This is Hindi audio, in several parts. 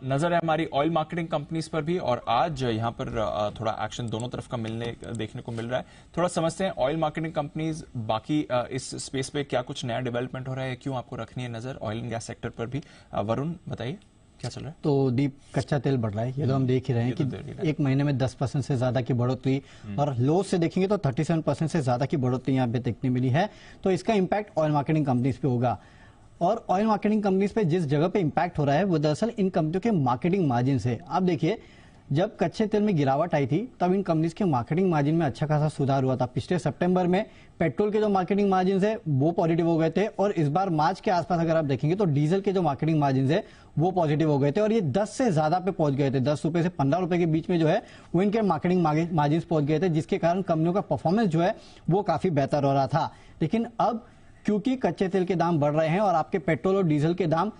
नजर है हमारी ऑयल मार्केटिंग कंपनीज पर भी, और आज यहां पर थोड़ा एक्शन दोनों तरफ का देखने को मिल रहा है। थोड़ा समझते हैं ऑयल मार्केटिंग कंपनीज बाकी इस स्पेस पे क्या कुछ नया डेवलपमेंट हो रहा है, क्यों आपको रखनी है नजर ऑयल एंड गैस सेक्टर पर भी। वरुण बताइए क्या चल रहा है। तो दीप, कच्चा तेल बढ़ रहा है, ये तो हम देख ही रहे हैं कि एक महीने में 10% से ज्यादा की बढ़ोतरी, और लो से देखेंगे तो 37% से ज्यादा की बढ़ोतरी यहाँ पे देखने मिली है। तो इसका इम्पैक्ट ऑयल मार्केटिंग कंपनीज पे होगा। और ऑयल मार्केटिंग कंपनीज पे जिस जगह पे इंपैक्ट हो रहा है वो दरअसल इन कंपनियों के मार्केटिंग मार्जिन है। आप देखिए, जब कच्चे तेल में गिरावट आई थी तब इन कंपनीज के मार्केटिंग मार्जिन में अच्छा खासा सुधार हुआ था। पिछले सितंबर में पेट्रोल के जो मार्केटिंग मार्जिन है वो पॉजिटिव हो गए थे, और इस बार मार्च के आसपास अगर आप देखेंगे तो डीजल के जो मार्केटिंग मार्जिन है वो पॉजिटिव हो गए थे, और ये 10 से ज्यादा पे पहुंच गए थे। 10 रुपए से 15 रुपए के बीच में जो है वो इनके मार्केटिंग मार्जिन पहुंच गए थे, जिसके कारण कंपनियों का परफॉर्मेंस जो है वो काफी बेहतर हो रहा था। लेकिन अब क्योंकि कच्चे तेल के दाम बढ़ रहे हैं और आपके पेट्रोल और डीजल के दाम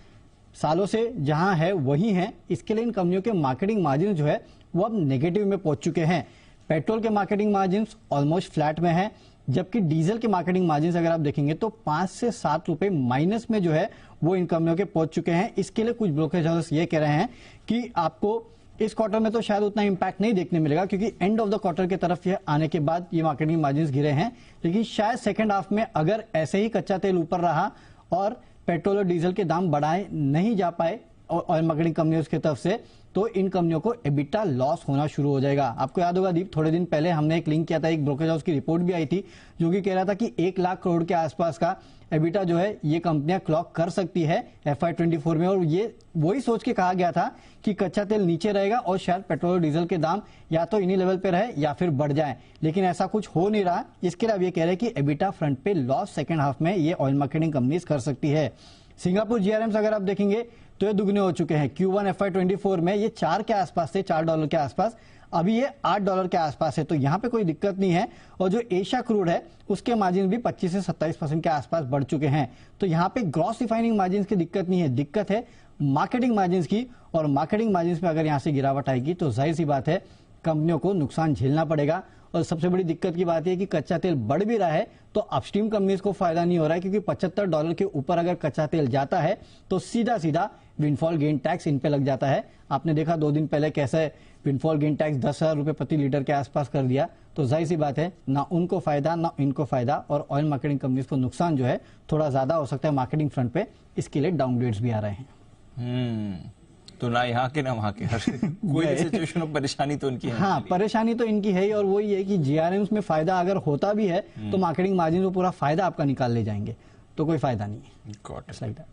सालों से जहां है वही हैं, इसके लिए इन कंपनियों के मार्केटिंग मार्जिन जो है वो अब नेगेटिव में पहुंच चुके हैं। पेट्रोल के मार्केटिंग मार्जिन ऑलमोस्ट फ्लैट में है, जबकि डीजल के मार्केटिंग मार्जिन अगर आप देखेंगे तो 5 से 7 रुपए माइनस में जो है वो इन कंपनियों के पहुंच चुके हैं। इसके लिए कुछ ब्रोकरेज हाउस ये कह रहे हैं कि आपको इस क्वार्टर में तो शायद उतना इंपैक्ट नहीं देखने मिलेगा, क्योंकि एंड ऑफ द क्वार्टर की तरफ ये आने के बाद ये मार्केटिंग मार्जिन गिरे हैं। लेकिन शायद सेकंड हाफ में अगर ऐसे ही कच्चा तेल ऊपर रहा और पेट्रोल और डीजल के दाम बढ़ाए नहीं जा पाए ऑयल मार्केटिंग कंपनियों की तरफ से, तो इन कंपनियों को एबिटा लॉस होना शुरू हो जाएगा। आपको याद होगा दीप, थोड़े दिन पहले हमने एक लिंक किया था, एक ब्रोकरेज हाउस की रिपोर्ट भी आई थी जो कि कह रहा था कि 1 लाख करोड़ के आसपास का एबिटा जो है ये कंपनियां क्लॉक कर सकती है FY24 में। और ये वही सोच के कहा गया था कि कच्चा तेल नीचे रहेगा और शायद पेट्रोल और डीजल के दाम या तो इन्हीं लेवल पे रहे या फिर बढ़ जाए, लेकिन ऐसा कुछ हो नहीं रहा। इसके लिए अब ये कह रहे हैं कि एबिटा फ्रंट पे लॉस सेकेंड हाफ में ये ऑयल मार्केटिंग कंपनीज कर सकती है। सिंगापुर GRMs अगर आप देखेंगे तो ये दुगने हो चुके हैं। Q1 FY24 में ये 4 के आसपास थे, $4 के आसपास, अभी ये $8 के आसपास है, तो यहाँ पे कोई दिक्कत नहीं है। और जो एशिया क्रूड है उसके मार्जिन भी 25 से 27% के आसपास बढ़ चुके हैं। तो यहाँ पे ग्रॉस रिफाइनिंग मार्जिन की दिक्कत नहीं है, दिक्कत है मार्केटिंग मार्जिन की। और मार्केटिंग मार्जिन में अगर यहाँ से गिरावट आएगी तो जाहिर सी बात है कंपनियों को नुकसान झेलना पड़ेगा। और सबसे बड़ी दिक्कत की बात यह कि कच्चा तेल बढ़ भी रहा है तो अपस्ट्रीम कंपनीज को फायदा नहीं हो रहा है, क्योंकि $75 के ऊपर अगर कच्चा तेल जाता है तो सीधा सीधा विंडफॉल गेन टैक्स इन पे लग जाता है। आपने देखा 2 दिन पहले कैसे विंडफॉल गेन टैक्स 10,000 रुपए प्रति लीटर के आसपास कर दिया। तो जाहिर सी बात है ना उनको फायदा ना इनको फायदा, और ऑयल मार्केटिंग कंपनीज को नुकसान जो है थोड़ा ज्यादा हो सकता है मार्केटिंग फ्रंट पे। इसके लिए डाउनग्रेड्स भी आ रहे हैं। तो ना यहाँ के ना वहाँ के कोई सिचुएशन में परेशानी तो इनकी है। हाँ, परेशानी तो इनकी है ही, और वही है कि GRMs में फायदा अगर होता भी है तो मार्केटिंग मार्जिन में पूरा फायदा आपका निकाल ले जाएंगे, तो कोई फायदा नहीं है।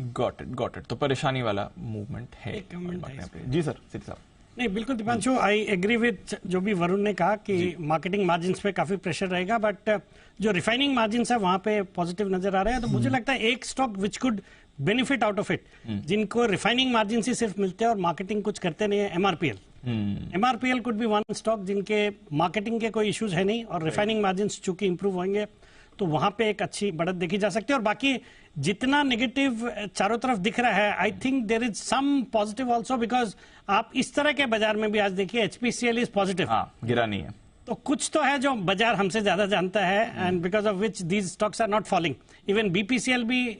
Got it. तो परेशानी वाला मूवमेंट है। जी सर, सिटी साहब। नहीं, बिल्कुल दीपांशु, आई एग्री विद जो भी वरुण ने कहा कि मार्केटिंग मार्जिन पे काफी प्रेशर रहेगा, बट जो रिफाइनिंग मार्जिन है वहां पे पॉजिटिव नजर आ रहा है। तो मुझे लगता है एक stock which could benefit out of it, जिनको रिफाइनिंग मार्जिन ही सिर्फ मिलते हैं और मार्केटिंग कुछ करते नहीं है, MRPL could B one stock जिनके मार्केटिंग के कोई इश्यूज है नहीं और रिफाइनिंग मार्जिन चूंकि इंप्रूव होंगे तो वहां पे एक अच्छी बढ़त देखी जा सकती है। और बाकी जितना नेगेटिव चारों तरफ दिख रहा है, I think there is some positive also, because आप इस तरह के बाजार में भी आज देखिए HPCL इज पॉजिटिव, गिरा नहीं है, तो कुछ तो है जो बाजार हमसे ज्यादा जानता है, and because of which these stocks are not falling. Even BPCL भी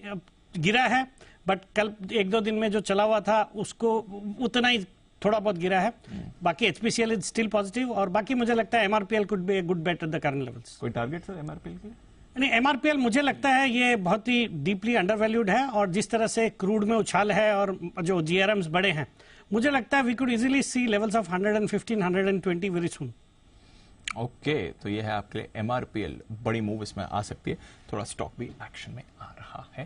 गिरा है, बट कल 1-2 दिन में जो चला हुआ था उसको उतना ही थोड़ा बहुत गिरा है। बाकी HPCL इज स्टिल पॉजिटिव, और बाकी मुझे लगता है MRPL could be a good bet at the current levels. कोई टारगेट सर MRPL के? नहीं, MRPL मुझे लगता है ये बहुत ही डीपली अंडरवैल्यूड है, और जिस तरह से क्रूड में उछाल है और जो GRMs बड़े हैं, मुझे लगता है we could easily see levels of 115-120 very soon. Okay, तो ये है आपके लिए MRPL, बड़ी मूव इसमें आ सकती है, थोड़ा स्टॉक भी एक्शन में आ रहा है।